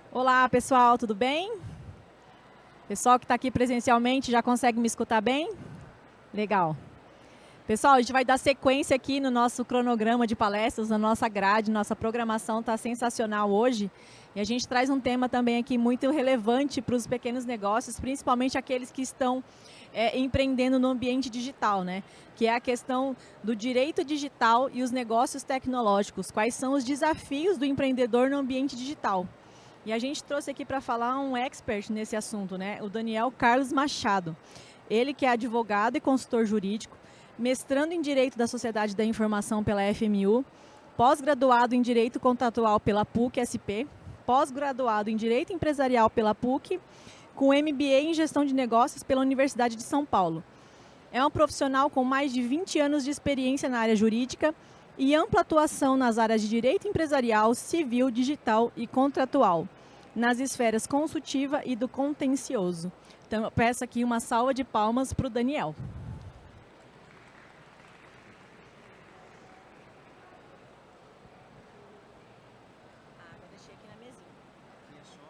Olá, pessoal, tudo bem? Pessoal que está aqui presencialmente já consegue me escutar bem? Legal. Pessoal, a gente vai dar sequência aqui no nosso cronograma de palestras, na nossa grade, nossa programação está sensacional hoje. E a gente traz um tema também aqui muito relevante para os pequenos negócios, principalmente aqueles que estão empreendendo no ambiente digital, né? Que é a questão do direito digital e os negócios tecnológicos. Quais são os desafios do empreendedor no ambiente digital? E a gente trouxe aqui para falar um expert nesse assunto, né? O Daniel Carlos Machado. Ele que é advogado e consultor jurídico, mestrando em Direito da Sociedade da Informação pela FMU, pós-graduado em Direito Contratual pela PUC-SP, pós-graduado em Direito Empresarial pela PUC, com MBA em Gestão de Negócios pela Universidade de São Paulo. É um profissional com mais de 20 anos de experiência na área jurídica e ampla atuação nas áreas de Direito Empresarial, Civil, Digital e Contratual, nas esferas consultiva e do contencioso. Então, eu peço aqui uma salva de palmas para o Daniel. Eu deixei aqui na mesinha. Aqui é só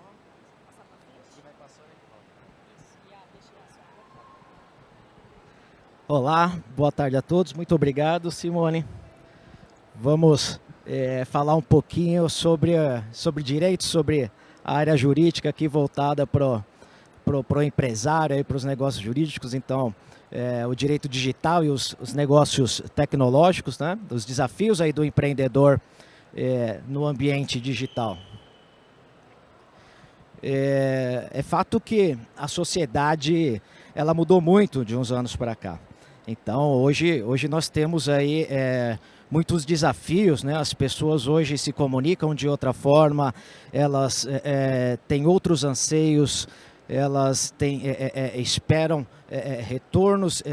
Passar para frente. e vai passando e volta. Isso, e deixa eu só. Olá, boa tarde a todos. Muito obrigado, Simone. Vamos falar um pouquinho sobre direito, sobre a área jurídica aqui voltada para o empresário, para os negócios jurídicos. Então, o direito digital e os negócios tecnológicos, né? Os desafios aí do empreendedor no ambiente digital. É fato que a sociedade ela mudou muito de uns anos para cá. Então, hoje nós temos aí muitos desafios, né? As pessoas hoje se comunicam de outra forma, elas têm outros anseios, elas esperam retornos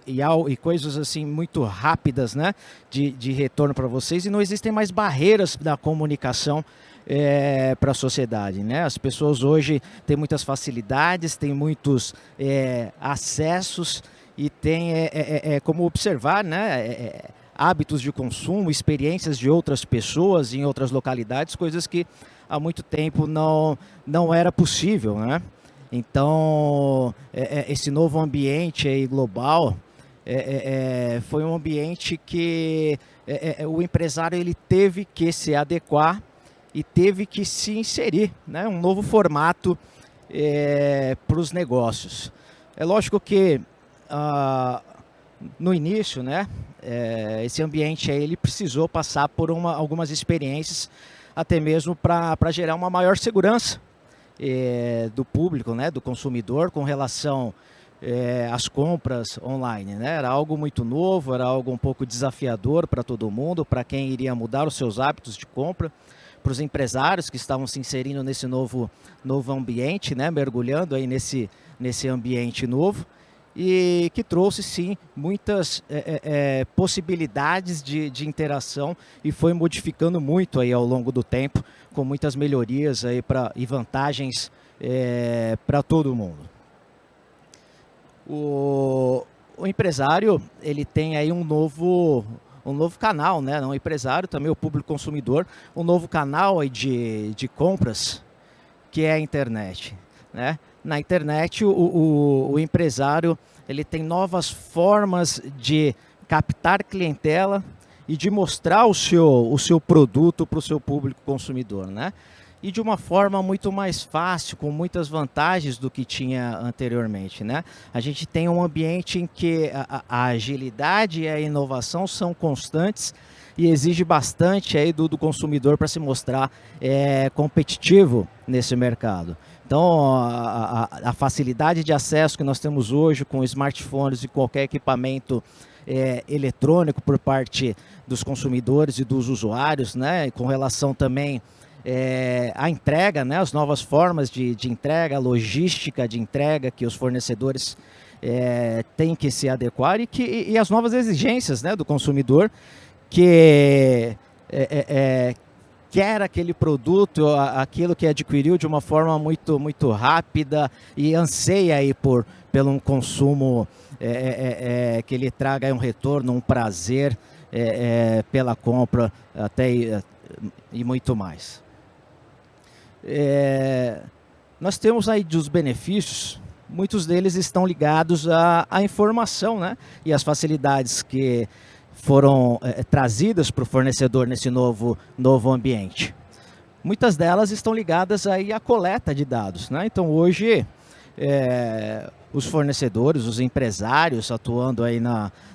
e coisas assim muito rápidas, né? de retorno para vocês, e não existem mais barreiras da comunicação para a sociedade, né? As pessoas hoje têm muitas facilidades, têm muitos acessos e tem como observar, né? Hábitos de consumo, experiências de outras pessoas em outras localidades, coisas que há muito tempo não era possível, né? Então, esse novo ambiente aí global foi um ambiente que o empresário ele teve que se adequar e teve que se inserir, né? Um novo formato para os negócios. É lógico que no início, né, esse ambiente aí, ele precisou passar por algumas experiências, até mesmo para gerar uma maior segurança do público, né, do consumidor, com relação às compras online, né? Era algo muito novo, era algo um pouco desafiador para todo mundo, para quem iria mudar os seus hábitos de compra, para os empresários que estavam se inserindo nesse novo ambiente, né, mergulhando aí nesse ambiente novo, e que trouxe sim muitas possibilidades de interação e foi modificando muito aí ao longo do tempo, com muitas melhorias aí e vantagens para todo mundo. O empresário ele tem aí um novo canal, né? Não o empresário, também o público consumidor, um novo canal aí de compras, que é a internet, né? Na internet, o empresário ele tem novas formas de captar clientela e de mostrar o seu produto para o seu público consumidor, né? E de uma forma muito mais fácil, com muitas vantagens do que tinha anteriormente, né? A gente tem um ambiente em que a agilidade e a inovação são constantes e exige bastante aí do consumidor para se mostrar competitivo nesse mercado. Então, a facilidade de acesso que nós temos hoje com smartphones e qualquer equipamento eletrônico por parte dos consumidores e dos usuários, né? E com relação também à entrega, né? As novas formas de entrega, a logística de entrega que os fornecedores têm que se adequar e as novas exigências, né, do consumidor que quer aquele produto, aquilo que adquiriu de uma forma muito rápida e anseia aí pelo um consumo que ele traga um retorno, um prazer pela compra até e muito mais. Nós temos aí dos benefícios, muitos deles estão ligados à informação, né? E às facilidades que foram trazidas para o fornecedor nesse novo ambiente. Muitas delas estão ligadas aí à coleta de dados, né? Então hoje os fornecedores, os empresários atuando aí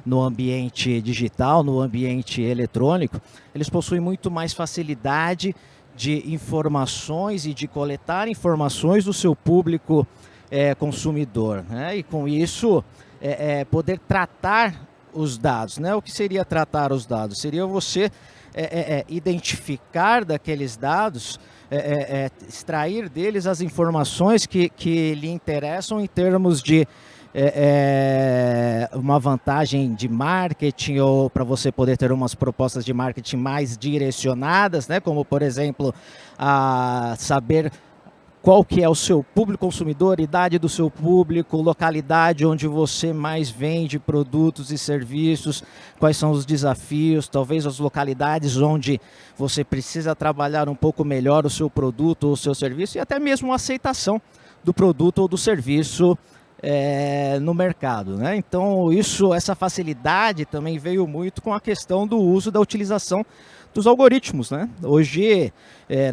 no ambiente digital, no ambiente eletrônico, eles possuem muito mais facilidade de informações e de coletar informações do seu público consumidor, né? E com isso poder tratar os dados, né? O que seria tratar os dados? Seria você identificar daqueles dados, extrair deles as informações que lhe interessam em termos de uma vantagem de marketing, ou para você poder ter umas propostas de marketing mais direcionadas, né? Como, por exemplo, saber qual que é o seu público consumidor, idade do seu público, localidade onde você mais vende produtos e serviços, quais são os desafios, talvez as localidades onde você precisa trabalhar um pouco melhor o seu produto ou o seu serviço, e até mesmo a aceitação do produto ou do serviço no mercado, né? Então essa facilidade também veio muito com a questão do uso da utilização dos algoritmos, né? Hoje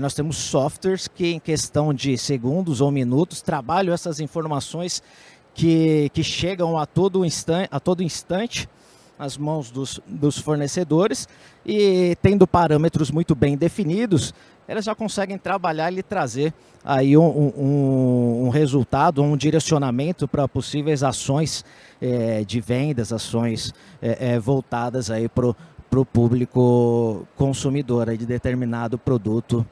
nós temos softwares que em questão de segundos ou minutos trabalham essas informações que chegam a todo instante às mãos dos fornecedores, e tendo parâmetros muito bem definidos, elas já conseguem trabalhar e lhe trazer aí um resultado, um direcionamento para possíveis ações de vendas, ações voltadas aí para o público consumidor aí de determinado produto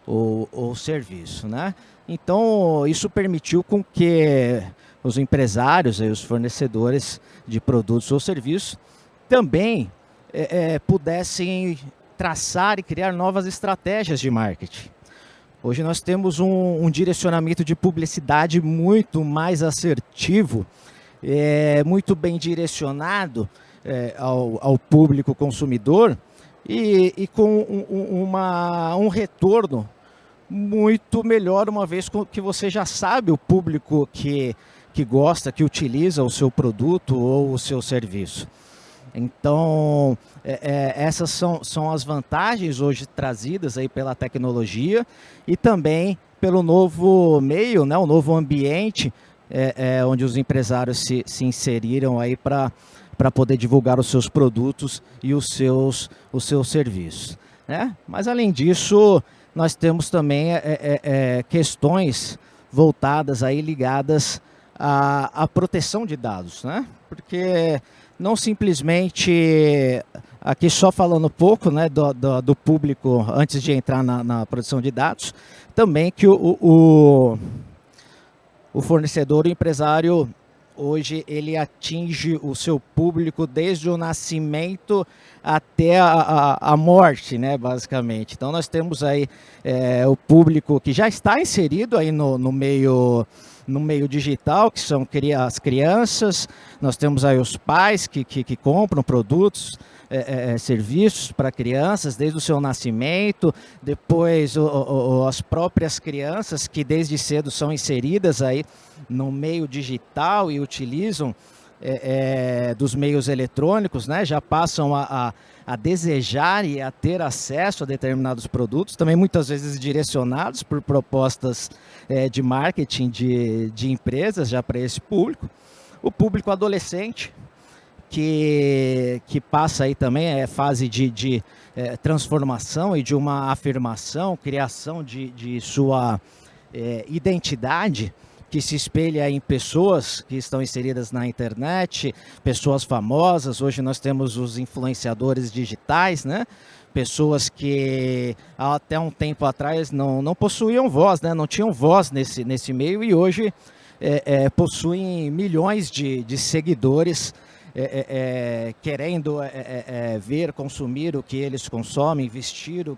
ou serviço, né? Então isso permitiu com que os empresários e os fornecedores de produtos ou serviços também pudessem traçar e criar novas estratégias de marketing. Hoje nós temos um direcionamento de publicidade muito mais assertivo, muito bem direcionado ao público consumidor, e com um retorno muito melhor, uma vez que você já sabe o público que gosta, que utiliza o seu produto ou o seu serviço. Então, essas são as vantagens hoje trazidas aí pela tecnologia e também pelo novo meio, né, o novo ambiente onde os empresários se inseriram aí para poder divulgar os seus produtos e os seus serviços, né? Mas além disso, nós temos também questões voltadas aí ligadas à proteção de dados, né? Porque não simplesmente, aqui só falando um pouco, né, do público antes de entrar na produção de dados, também que o fornecedor, o empresário, hoje ele atinge o seu público desde o nascimento até a morte, né, basicamente. Então nós temos aí o público que já está inserido aí no meio digital, que são as crianças. Nós temos aí os pais que compram produtos, serviços para crianças desde o seu nascimento, depois as próprias crianças que desde cedo são inseridas aí no meio digital e utilizam dos meios eletrônicos, né? Já passam a desejar e a ter acesso a determinados produtos, também muitas vezes direcionados por propostas de marketing de empresas já para esse público. O público adolescente, que passa aí também fase de transformação e de uma afirmação, criação de sua identidade, que se espelha em pessoas que estão inseridas na internet, pessoas famosas. Hoje nós temos os influenciadores digitais, né? Pessoas que até um tempo atrás não possuíam voz, né? Não tinham voz nesse meio, e hoje possuem milhões de seguidores, querendo ver, consumir o que eles consomem, vestir o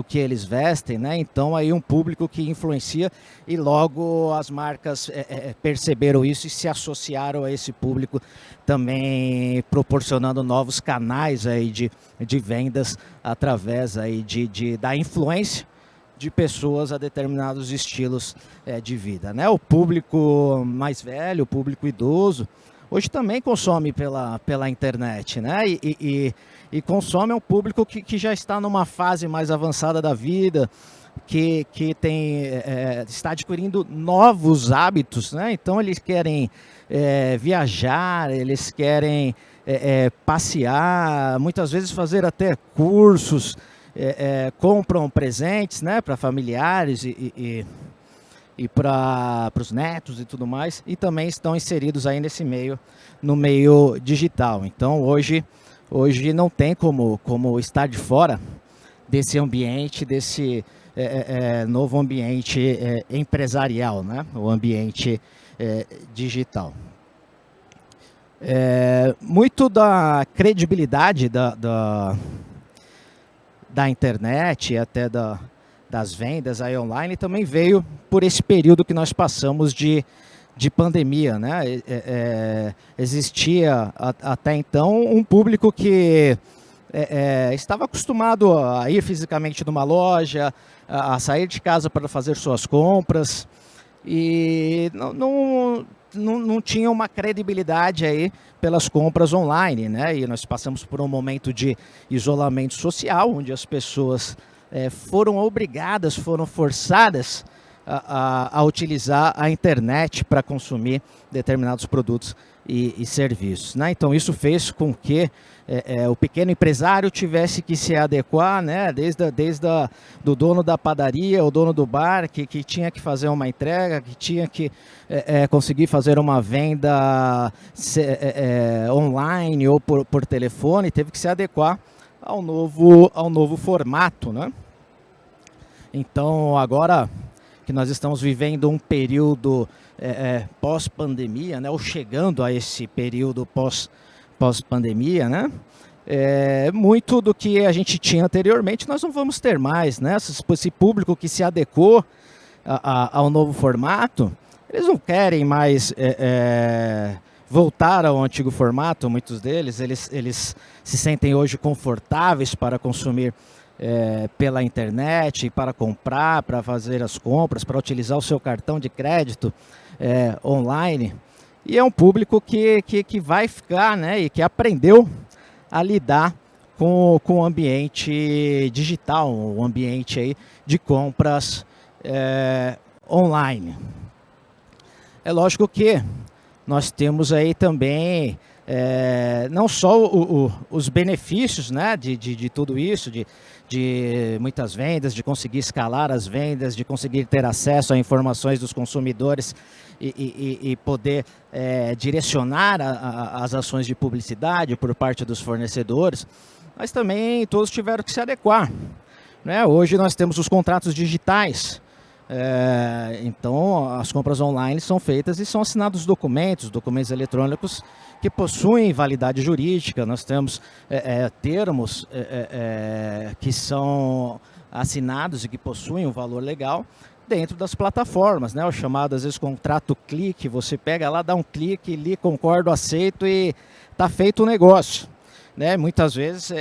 que eles vestem, né? Então aí um público que influencia, e logo as marcas perceberam isso e se associaram a esse público, também proporcionando novos canais aí de vendas através aí da influência de pessoas a determinados estilos de vida, né? O público mais velho, o público idoso, hoje também consome pela internet, né? E consome um público que já está numa fase mais avançada da vida, que está adquirindo novos hábitos, né? Então eles querem viajar, eles querem passear, muitas vezes fazer até cursos, compram presentes, né, para familiares e para os netos e tudo mais, e também estão inseridos aí no meio digital. Então hoje não tem como estar de fora desse ambiente, desse novo ambiente empresarial, né? O ambiente digital. Muito da credibilidade da internet e até das vendas aí online também veio por esse período que nós passamos de pandemia, né? Existia até então um público que estava acostumado a ir fisicamente numa loja, a sair de casa para fazer suas compras e não tinha uma credibilidade aí pelas compras online, né? E nós passamos por um momento de isolamento social, onde as pessoas foram obrigadas, foram forçadas a utilizar a internet para consumir determinados produtos e serviços, né? Então isso fez com que o pequeno empresário tivesse que se adequar, né? Desde do dono da padaria, o dono do bar, que tinha que fazer uma entrega, que tinha que conseguir fazer uma venda online ou por telefone, teve que se adequar ao novo formato, né? Então agora que nós estamos vivendo um período pós-pandemia, né? Ou chegando a esse período pós-pandemia, né? Muito do que a gente tinha anteriormente nós não vamos ter mais, né? Esse público que se adequou ao novo formato, eles não querem mais voltar ao antigo formato. Muitos deles, eles se sentem hoje confortáveis para consumir pela internet, para comprar, para fazer as compras, para utilizar o seu cartão de crédito online. E é um público que vai ficar, né, e que aprendeu a lidar com o ambiente digital, o ambiente aí de compras online. É lógico que nós temos aí também não só os benefícios, né, de tudo isso, de muitas vendas, de conseguir escalar as vendas, de conseguir ter acesso a informações dos consumidores e poder direcionar as ações de publicidade por parte dos fornecedores, mas também todos tiveram que se adequar, né? Hoje nós temos os contratos digitais. Então as compras online são feitas e são assinados documentos eletrônicos que possuem validade jurídica. Nós temos termos que são assinados e que possuem um valor legal dentro das plataformas, né? O chamado às vezes contrato clique. Você pega lá, dá um clique, li, concordo, aceito e está feito o negócio, né? Muitas vezes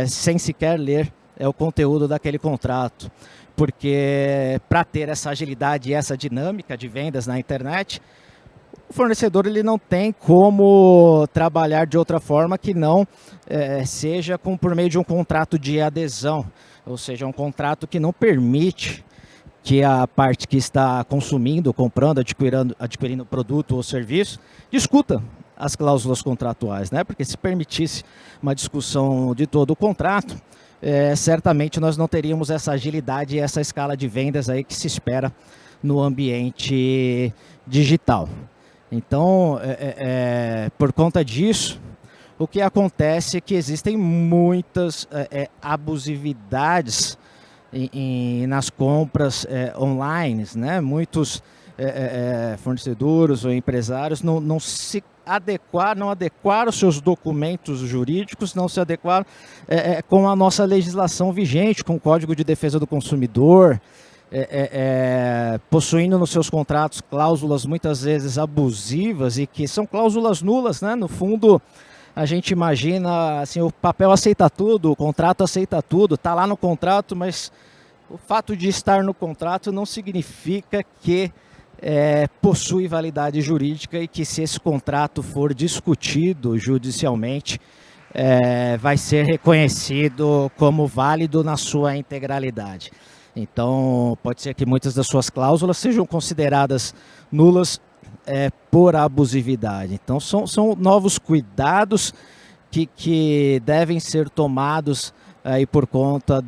sem sequer ler o conteúdo daquele contrato. Porque para ter essa agilidade e essa dinâmica de vendas na internet, o fornecedor ele não tem como trabalhar de outra forma que não seja por meio de um contrato de adesão, ou seja, um contrato que não permite que a parte que está consumindo, comprando, adquirindo produto ou serviço, discuta as cláusulas contratuais, né? Porque se permitisse uma discussão de todo o contrato, certamente nós não teríamos essa agilidade e essa escala de vendas aí que se espera no ambiente digital. Então, por conta disso, o que acontece é que existem muitas abusividades nas compras online, né? Muitos fornecedores ou empresários não se não adequaram os seus documentos jurídicos, não se adequaram com a nossa legislação vigente, com o Código de Defesa do Consumidor, possuindo nos seus contratos cláusulas muitas vezes abusivas e que são cláusulas nulas, né? No fundo, a gente imagina assim, o papel aceita tudo, o contrato aceita tudo, está lá no contrato, mas O fato de estar no contrato não significa que possui validade jurídica e que, se esse contrato for discutido judicialmente, vai ser reconhecido como válido na sua integralidade. Então, pode ser que muitas das suas cláusulas sejam consideradas nulas por abusividade. Então, são novos cuidados que devem ser tomados aí por conta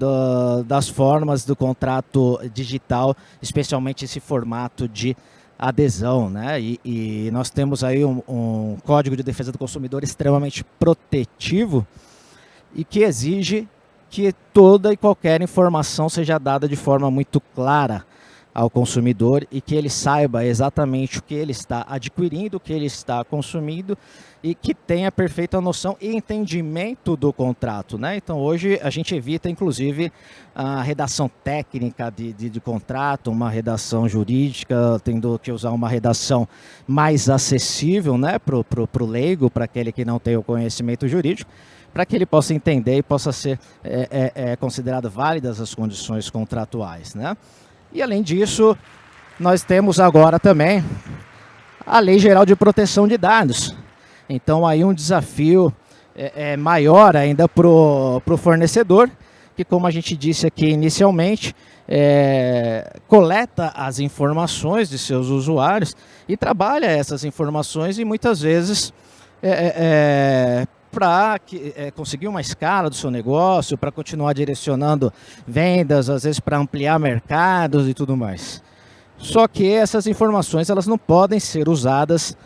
das formas do contrato digital, especialmente esse formato de adesão, né? E nós temos aí um Código de Defesa do Consumidor extremamente protetivo e que exige que toda e qualquer informação seja dada de forma muito clara ao consumidor e que ele saiba exatamente o que ele está adquirindo, o que ele está consumindo e que tenha perfeita noção e entendimento do contrato, né? Então, hoje a gente evita, inclusive, a redação técnica de contrato, uma redação jurídica, tendo que usar uma redação mais acessível, né, para o leigo, para aquele que não tem o conhecimento jurídico, para que ele possa entender e possa ser considerado válidas as condições contratuais, né? E, além disso, nós temos agora também a Lei Geral de Proteção de Dados. Então, aí um desafio maior ainda para o fornecedor, que, como a gente disse aqui inicialmente, coleta as informações de seus usuários e trabalha essas informações e, muitas vezes, para conseguir uma escala do seu negócio, para continuar direcionando vendas, às vezes para ampliar mercados e tudo mais. Só que essas informações elas não podem ser usadas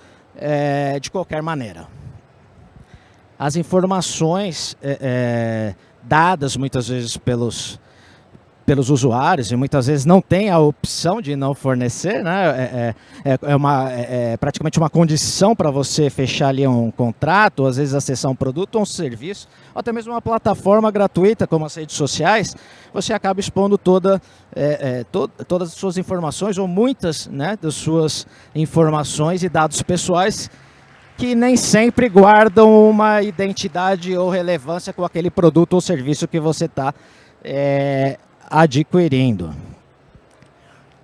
de qualquer maneira. As informações dadas muitas vezes pelos usuários, e muitas vezes não tem a opção de não fornecer, né? É praticamente uma condição para você fechar ali um contrato, ou às vezes acessar um produto ou um serviço, ou até mesmo uma plataforma gratuita como as redes sociais. Você acaba expondo todas as suas informações, ou muitas, né, das suas informações e dados pessoais, que nem sempre guardam uma identidade ou relevância com aquele produto ou serviço que você está adquirindo.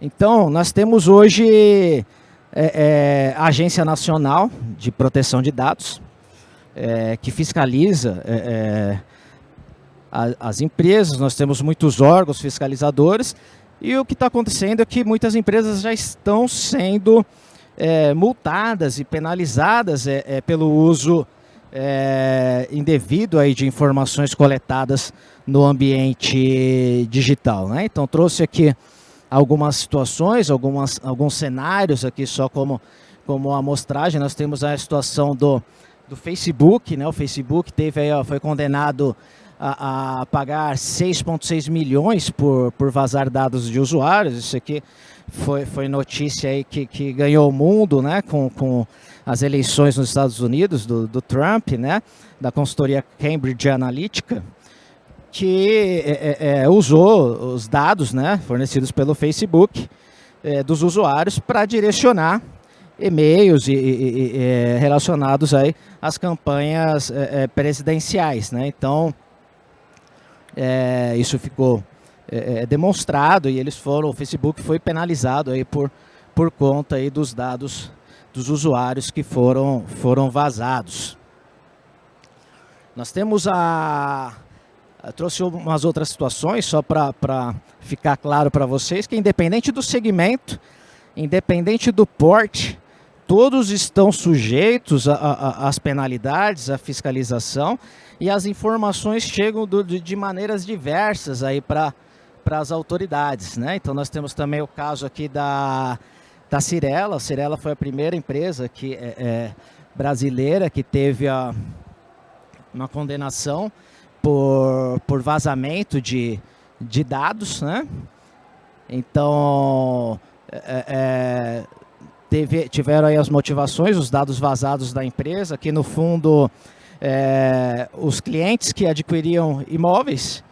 Então, nós temos hoje a Agência Nacional de Proteção de Dados, que fiscaliza as empresas. Nós temos muitos órgãos fiscalizadores e o que está acontecendo é que muitas empresas já estão sendo multadas e penalizadas pelo uso indevido aí de informações coletadas no ambiente digital, né? Então, trouxe aqui algumas situações, alguns cenários aqui só como amostragem. Nós temos a situação do Facebook, né? O Facebook foi condenado a pagar 6,6 milhões por vazar dados de usuários. Isso aqui foi notícia aí que ganhou o mundo, né? Com as eleições nos Estados Unidos do Trump, né? Da consultoria Cambridge Analytica, que usou os dados, né, fornecidos pelo Facebook dos usuários para direcionar e-mails relacionados aí às campanhas presidenciais, né? Então, isso ficou demonstrado e o Facebook foi penalizado aí por conta aí dos dados dos usuários que foram vazados. Nós temos trouxe umas outras situações, só para ficar claro para vocês, que independente do segmento, independente do porte, todos estão sujeitos às penalidades, à fiscalização, e as informações chegam de maneiras diversas aí para as autoridades, né? Então, nós temos também o caso aqui da Cyrela. A Cyrela foi a primeira empresa brasileira que teve uma condenação por vazamento de dados, né? Então, tiveram aí as motivações, os dados vazados da empresa, que no fundo os clientes que adquiriam imóveis,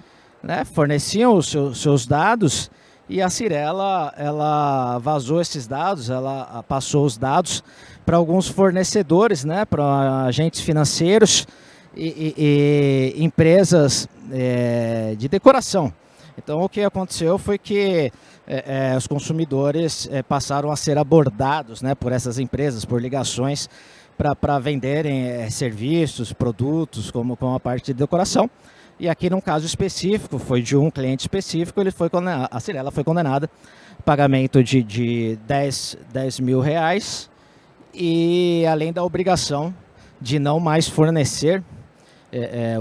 né, forneciam os seus dados, e a Cyrela ela vazou esses dados, ela passou os dados para alguns fornecedores, né, para agentes financeiros e empresas de decoração. Então o que aconteceu foi que os consumidores passaram a ser abordados, né, por essas empresas, por ligações para venderem serviços, produtos, como a parte de decoração. E aqui num caso específico, foi de um cliente específico, a Cyrela foi condenada a pagamento de 10 mil reais e além da obrigação de não mais fornecer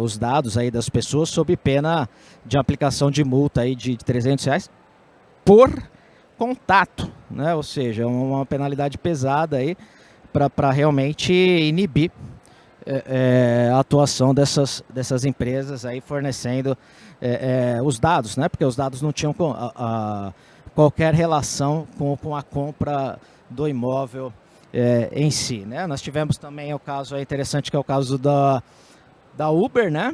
os dados aí das pessoas sob pena de aplicação de multa aí de 300 reais por contato, né? Ou seja, uma penalidade pesada aí para realmente inibir a atuação dessas empresas aí fornecendo os dados, né? Porque os dados não tinham qualquer relação com a compra do imóvel em si, né? Nós tivemos também o caso interessante, que é o caso da Uber, né?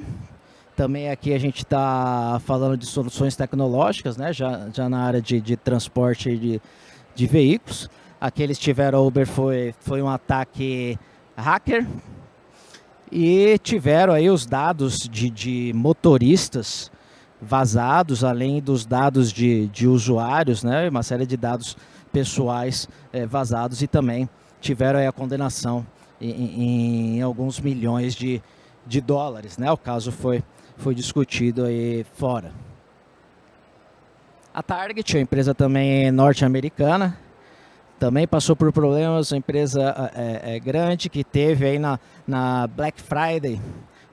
Também aqui a gente está falando de soluções tecnológicas, né? Já na área de transporte de veículos. Aqui eles tiveram, a Uber foi um ataque hacker e tiveram aí os dados de motoristas vazados, além dos dados de usuários, né? Uma série de dados pessoais vazados, e também tiveram aí a condenação em alguns milhões de dólares, né? O caso foi discutido aí fora. A Target, a empresa também norte-americana, também passou por problemas, uma empresa grande que teve aí na Black Friday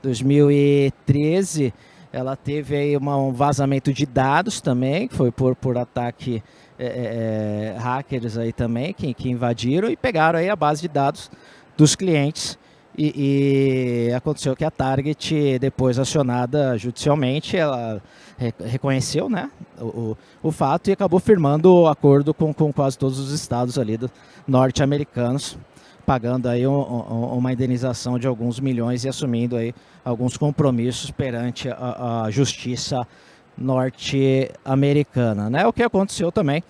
2013, ela teve aí um vazamento de dados também, que foi por ataque hackers aí também, que invadiram e pegaram aí a base de dados dos clientes. E aconteceu que a Target, depois acionada judicialmente, ela reconheceu, né, o fato e acabou firmando o acordo com quase todos os estados ali norte-americanos, pagando aí uma indenização de alguns milhões e assumindo aí alguns compromissos perante a justiça norte-americana, né? O que aconteceu também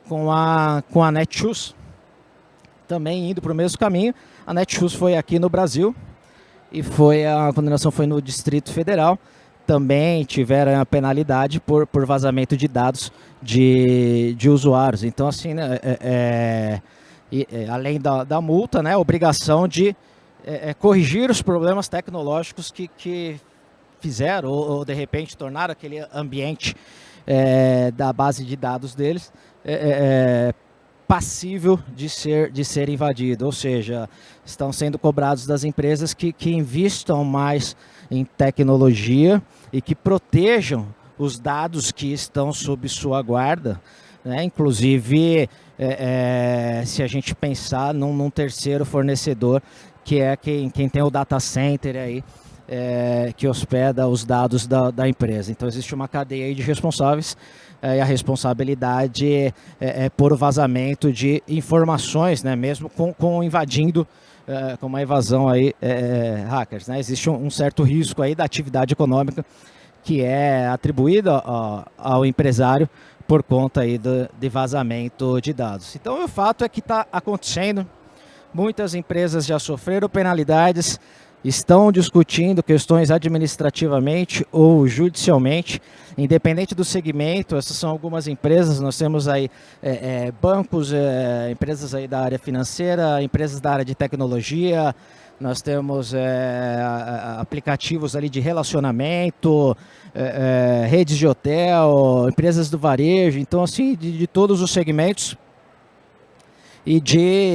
com a Netshoes, também indo para o mesmo caminho. A Netshoes foi aqui no Brasil e a condenação foi no Distrito Federal. Também tiveram a penalidade por vazamento de dados de usuários. Então, assim, né, além da multa, né, a obrigação de corrigir os problemas tecnológicos que fizeram ou de repente tornaram aquele ambiente da base de dados deles passível de ser invadido, ou seja, estão sendo cobrados das empresas que investam mais em tecnologia e que protejam os dados que estão sob sua guarda, né? Inclusive, se a gente pensar num terceiro fornecedor, que é quem tem o data center aí, que hospeda os dados da empresa. Então existe uma cadeia aí de responsáveis, e a responsabilidade por vazamento de informações, né, mesmo com invadindo, com uma evasão aí, hackers, né? Existe um certo risco aí da atividade econômica que é atribuída ao empresário por conta aí de vazamento de dados. Então o fato é que está acontecendo, muitas empresas já sofreram penalidades, estão discutindo questões administrativamente ou judicialmente, independente do segmento. Essas são algumas empresas. Nós temos aí bancos, empresas aí da área financeira, empresas da área de tecnologia, nós temos aplicativos ali de relacionamento, redes de hotel, empresas do varejo. Então, assim, de todos os segmentos e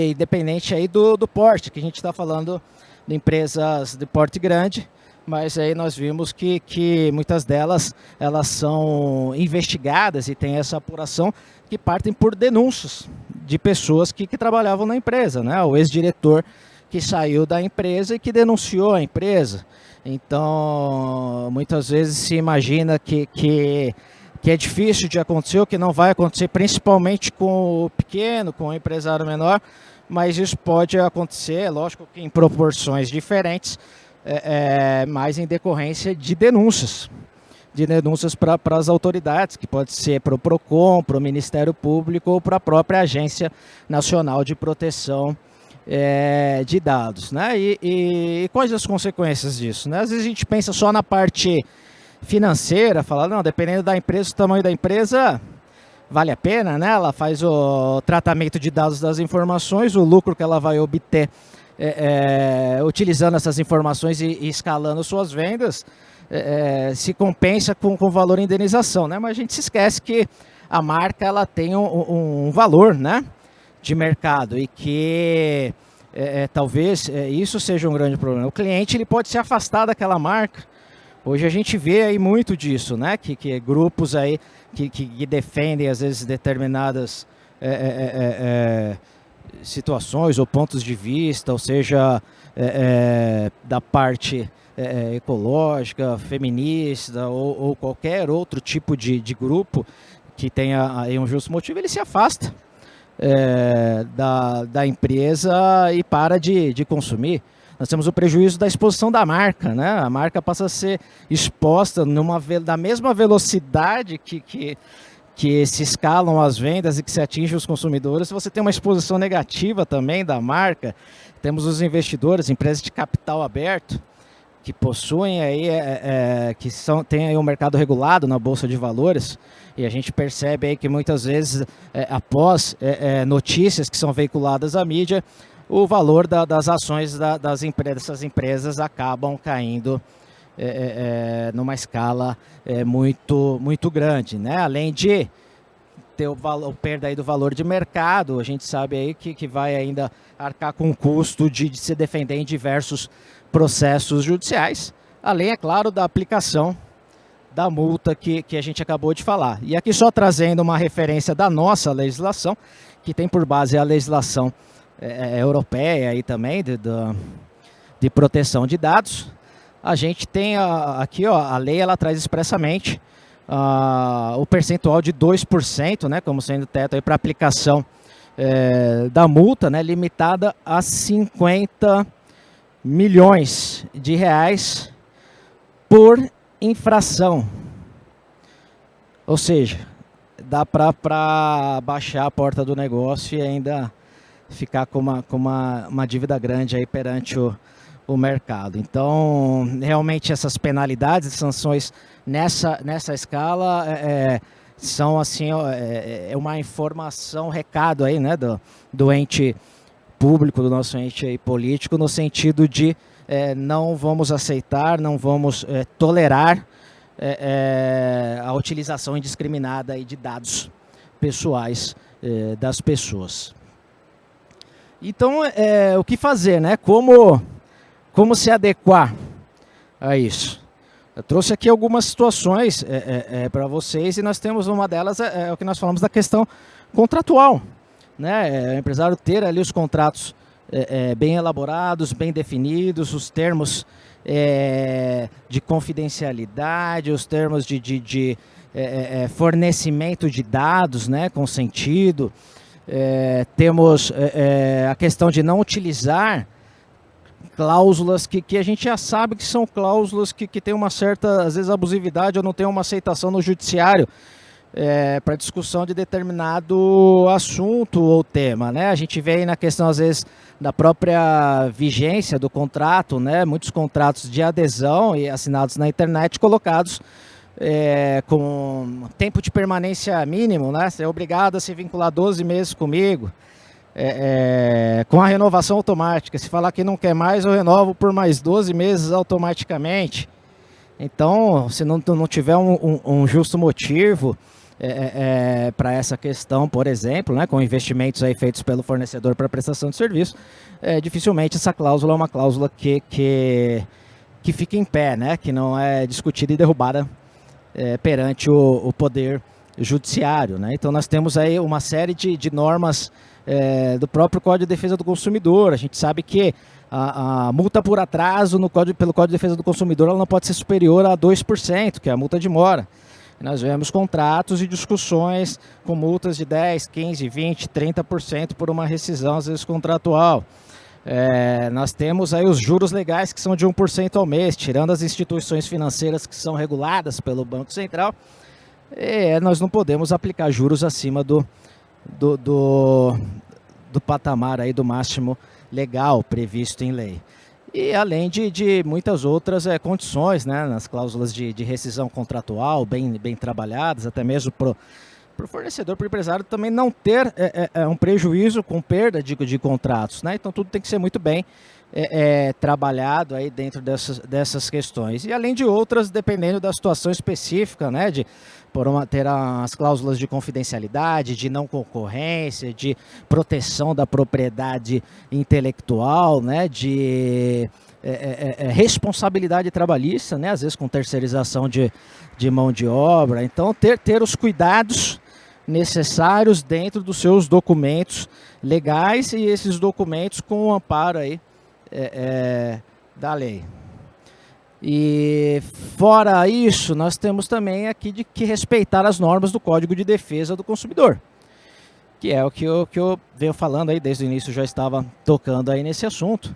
independente aí do porte, que a gente está falando de empresas de porte grande, mas aí nós vimos que muitas delas elas são investigadas e tem essa apuração, que partem por denúncias de pessoas que trabalhavam na empresa, né? O ex-diretor que saiu da empresa e que denunciou a empresa. Então, muitas vezes se imagina que é difícil de acontecer, ou que não vai acontecer, principalmente com o pequeno, com o empresário menor, mas isso pode acontecer, lógico que em proporções diferentes, mas em decorrência de denúncias para as autoridades, que pode ser para o PROCON, para o Ministério Público ou para a própria Agência Nacional de Proteção de Dados, né? E quais as consequências disso, né? Às vezes a gente pensa só na parte financeira, fala, não, dependendo da empresa, o tamanho da empresa, vale a pena, né? Ela faz o tratamento de dados das informações, o lucro que ela vai obter utilizando essas informações e escalando suas vendas, se compensa com o valor de indenização, né? Mas a gente se esquece que a marca ela tem um valor, né, de mercado e que talvez isso seja um grande problema. O cliente ele pode se afastar daquela marca. Hoje a gente vê aí muito disso, né? Que grupos aí que defendem às vezes determinadas situações ou pontos de vista, ou seja, da parte ecológica, feminista ou qualquer outro tipo de grupo que tenha aí um justo motivo, ele se afasta da empresa e para de consumir. Nós temos o prejuízo da exposição da marca, né? A marca passa a ser exposta da mesma velocidade que se escalam as vendas e que se atinge os consumidores. Você tem uma exposição negativa também da marca. Temos os investidores, empresas de capital aberto, que possuem aí, tem aí um mercado regulado na Bolsa de Valores, e a gente percebe aí que muitas vezes, após notícias que são veiculadas à mídia, o valor das ações dessas empresas acabam caindo numa escala muito grande, né? Além de ter o perda aí do valor de mercado, a gente sabe aí que vai ainda arcar com o custo de se defender em diversos processos judiciais, além, é claro, da aplicação da multa que a gente acabou de falar. E aqui só trazendo uma referência da nossa legislação, que tem por base a legislação europeia aí também, de proteção de dados. A gente tem aqui, ó, a lei ela traz expressamente o percentual de 2%, né, como sendo teto para aplicação da multa, né, limitada a 50 milhões de reais por infração. Ou seja, dá para baixar a porta do negócio e ainda ficar com uma dívida grande aí perante o mercado. Então, realmente essas penalidades e sanções nessa escala são assim, uma informação, recado aí, né, do ente público, do nosso ente aí político, no sentido de não vamos aceitar, não vamos tolerar a utilização indiscriminada aí de dados pessoais das pessoas. Então, o que fazer, né? Como se adequar a isso? Eu trouxe aqui algumas situações para vocês e nós temos uma delas, o que nós falamos da questão contratual, né? O empresário ter ali os contratos bem elaborados, bem definidos, os termos de confidencialidade, os termos de fornecimento de dados, né, com sentido. Temos a questão de não utilizar cláusulas que a gente já sabe que são cláusulas que tem uma certa, às vezes, abusividade ou não tem uma aceitação no judiciário para discussão de determinado assunto ou tema, né? A gente vê aí na questão, às vezes, da própria vigência do contrato, né? Muitos contratos de adesão e assinados na internet colocados com tempo de permanência mínimo, né? Você é obrigado a se vincular 12 meses comigo, com a renovação automática. Se falar que não quer mais, eu renovo por mais 12 meses automaticamente. Então, se não tiver um justo motivo para essa questão, por exemplo, né, com investimentos aí feitos pelo fornecedor para prestação de serviço, dificilmente essa cláusula é uma cláusula que fica em pé, né, que não é discutida e derrubada perante o poder judiciário, né? Então nós temos aí uma série de normas do próprio Código de Defesa do Consumidor. A gente sabe que a multa por atraso pelo Código de Defesa do Consumidor ela não pode ser superior a 2%, que é a multa de mora. Nós vemos contratos e discussões com multas de 10%, 15%, 20%, 30% por uma rescisão, às vezes contratual. Nós temos aí os juros legais que são de 1% ao mês, tirando as instituições financeiras que são reguladas pelo Banco Central. Nós não podemos aplicar juros acima do patamar aí do máximo legal previsto em lei. e além de muitas outras condições, né, nas cláusulas de rescisão contratual, bem trabalhadas, até mesmo para o fornecedor, para o empresário também não ter um prejuízo com perda de contratos, né? Então tudo tem que ser muito bem trabalhado aí dentro dessas questões. E além de outras, dependendo da situação específica, né, ter as cláusulas de confidencialidade, de não concorrência, de proteção da propriedade intelectual, né, de responsabilidade trabalhista, né, às vezes com terceirização de mão de obra. Então ter os cuidados necessários dentro dos seus documentos legais e esses documentos com o amparo aí da lei. E fora isso, nós temos também aqui de que respeitar as normas do Código de Defesa do Consumidor, que é o que eu venho falando aí desde o início, já estava tocando aí nesse assunto.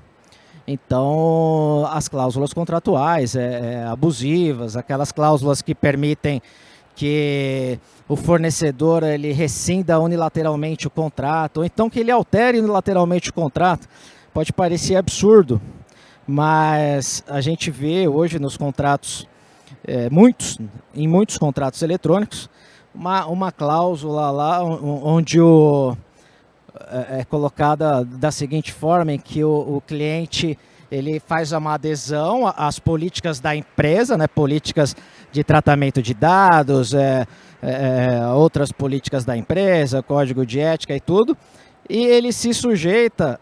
Então, as cláusulas contratuais abusivas, aquelas cláusulas que permitem que o fornecedor ele rescinda unilateralmente o contrato, ou então que ele altere unilateralmente o contrato. Pode parecer absurdo, mas a gente vê hoje nos contratos, em muitos contratos eletrônicos, uma cláusula lá onde é colocada da seguinte forma, em que o cliente ele faz uma adesão às políticas da empresa, né, políticas de tratamento de dados, outras políticas da empresa, código de ética e tudo, e ele se sujeita,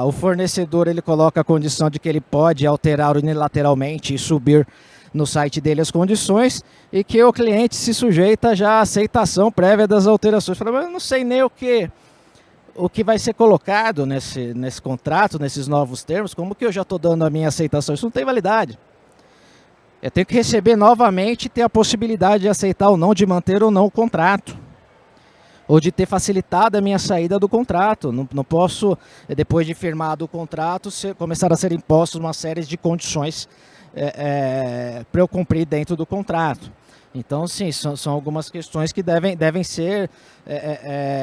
o fornecedor ele coloca a condição de que ele pode alterar unilateralmente e subir no site dele as condições, e que o cliente se sujeita já à aceitação prévia das alterações. Fala, mas eu não sei nem o que vai ser colocado nesse contrato, nesses novos termos, como que eu já estou dando a minha aceitação? Isso não tem validade. Eu tenho que receber novamente e ter a possibilidade de aceitar ou não, de manter ou não o contrato, ou de ter facilitado a minha saída do contrato. Não posso, depois de firmado o contrato, começar a ser impostos uma série de condições para eu cumprir dentro do contrato. Então, sim, são algumas questões que devem ser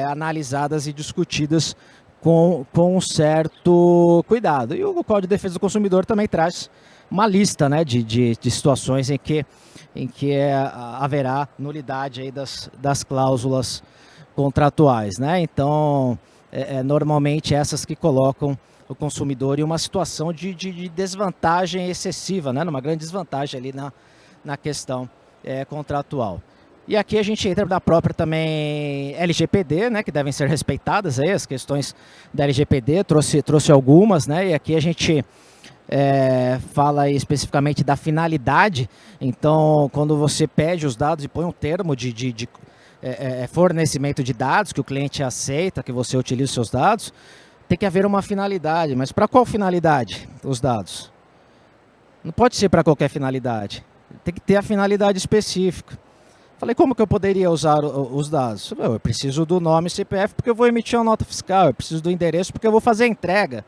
analisadas e discutidas com um certo cuidado. E o Código de Defesa do Consumidor também traz uma lista, né, de situações em que haverá nulidade aí das cláusulas contratuais, né? Então, normalmente essas que colocam o consumidor em uma situação de desvantagem excessiva, né? Numa grande desvantagem ali na questão contratual. E aqui a gente entra na própria também LGPD, né? Que devem ser respeitadas aí, as questões da LGPD, trouxe algumas, né? E aqui a gente fala especificamente da finalidade. Então, quando você pede os dados e põe um termo de fornecimento de dados, que o cliente aceita que você utilize os seus dados, tem que haver uma finalidade. Mas para qual finalidade os dados? Não pode ser para qualquer finalidade. Tem que ter a finalidade específica. Falei, como que eu poderia usar os dados? Eu preciso do nome CPF porque eu vou emitir uma nota fiscal. Eu preciso do endereço porque eu vou fazer a entrega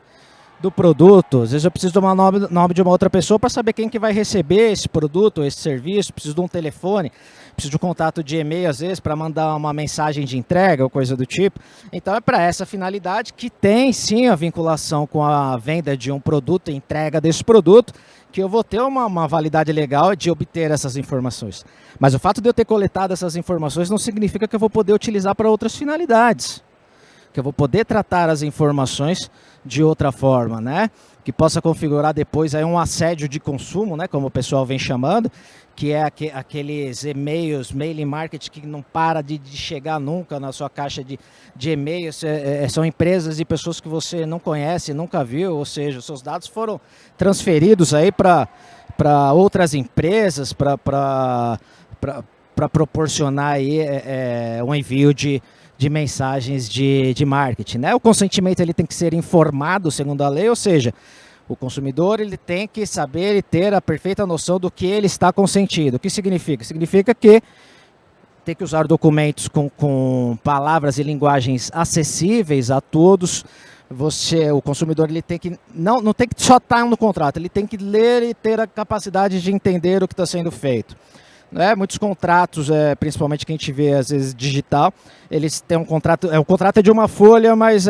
do produto. Às vezes eu preciso do nome de uma outra pessoa para saber quem que vai receber esse produto, esse serviço. Preciso de um telefone, preciso de um contato de e-mail, às vezes, para mandar uma mensagem de entrega ou coisa do tipo. Então é para essa finalidade que tem sim a vinculação com a venda de um produto, entrega desse produto, que eu vou ter uma validade legal de obter essas informações. Mas o fato de eu ter coletado essas informações não significa que eu vou poder utilizar para outras finalidades. Que eu vou poder tratar as informações de outra forma, né? Que possa configurar depois aí um assédio de consumo, né? Como o pessoal vem chamando, que é aqueles e-mails, mailing marketing que não para de chegar nunca na sua caixa de e-mails. São empresas e pessoas que você não conhece, nunca viu, ou seja, os seus dados foram transferidos aí para outras empresas, para proporcionar aí um envio de mensagens de marketing, né? O consentimento ele tem que ser informado segundo a lei, ou seja, o consumidor ele tem que saber e ter a perfeita noção do que ele está consentindo. O que significa? Significa que tem que usar documentos com palavras e linguagens acessíveis a todos. O consumidor ele tem que não tem que só estar no contrato, ele tem que ler e ter a capacidade de entender o que está sendo feito. né? Muitos contratos, principalmente que a gente vê às vezes digital, eles têm um contrato, o contrato é de uma folha, mas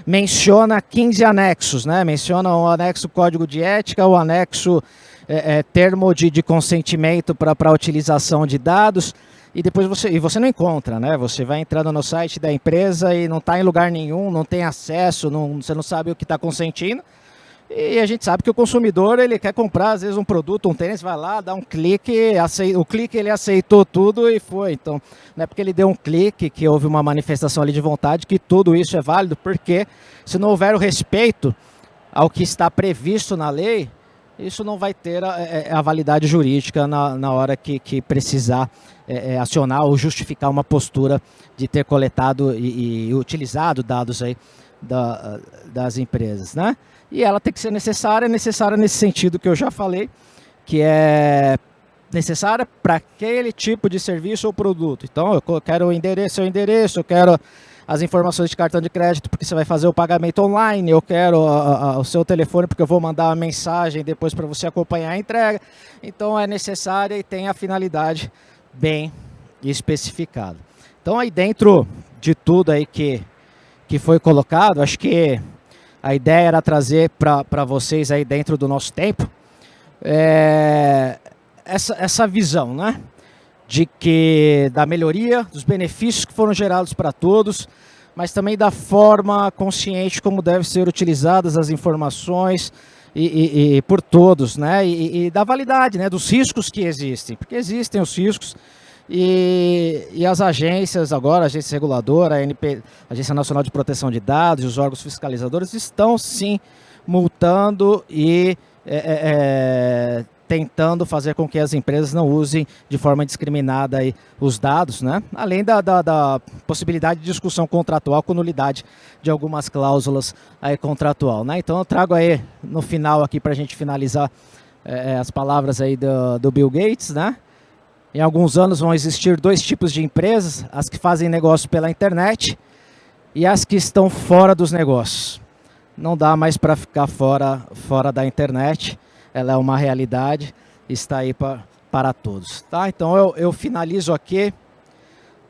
menciona 15 anexos, né? Menciona o anexo código de ética, o anexo termo de consentimento para a utilização de dados, e depois você não encontra, né? Você vai entrando no site da empresa e não está em lugar nenhum, não tem acesso, você não sabe o que está consentindo. E a gente sabe que o consumidor, ele quer comprar, às vezes, um produto, um tênis, vai lá, dá um clique, o clique ele aceitou tudo e foi. Então, não é porque ele deu um clique que houve uma manifestação ali de vontade que tudo isso é válido, porque se não houver o respeito ao que está previsto na lei, isso não vai ter a validade jurídica na hora que precisar acionar ou justificar uma postura de ter coletado e utilizado dados aí das empresas, né? E ela tem que ser necessária nesse sentido que eu já falei, que é necessária para aquele tipo de serviço ou produto. Então, eu quero o endereço, eu quero as informações de cartão de crédito porque você vai fazer o pagamento online, eu quero o seu telefone porque eu vou mandar uma mensagem depois para você acompanhar a entrega. Então, é necessária e tem a finalidade bem especificada. Então, aí dentro de tudo aí que foi colocado, acho que a ideia era trazer para vocês aí dentro do nosso tempo essa visão, né? Da melhoria, dos benefícios que foram gerados para todos, mas também da forma consciente como devem ser utilizadas as informações e por todos, né? E da validade, né? Dos riscos que existem, porque existem os riscos. E as agências agora, a agência reguladora, a Agência Nacional de Proteção de Dados e os órgãos fiscalizadores estão sim multando e tentando fazer com que as empresas não usem de forma indiscriminada aí os dados, né? Além da possibilidade de discussão contratual com nulidade de algumas cláusulas aí contratual, né? Então eu trago aí no final aqui para a gente finalizar as palavras aí do Bill Gates, né? Em alguns anos vão existir dois tipos de empresas, as que fazem negócio pela internet e as que estão fora dos negócios. Não dá mais para ficar fora da internet, ela é uma realidade, está aí para todos. Tá? Então eu finalizo aqui,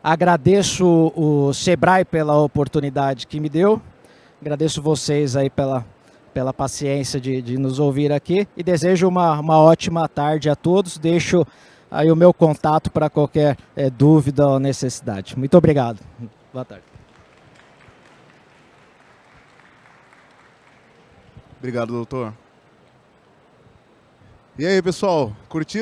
agradeço o Sebrae pela oportunidade que me deu, agradeço vocês aí pela paciência de nos ouvir aqui e desejo uma ótima tarde a todos, deixo aí o meu contato para qualquer dúvida ou necessidade. Muito obrigado. Boa tarde. Obrigado, doutor. E aí, pessoal, curtiram?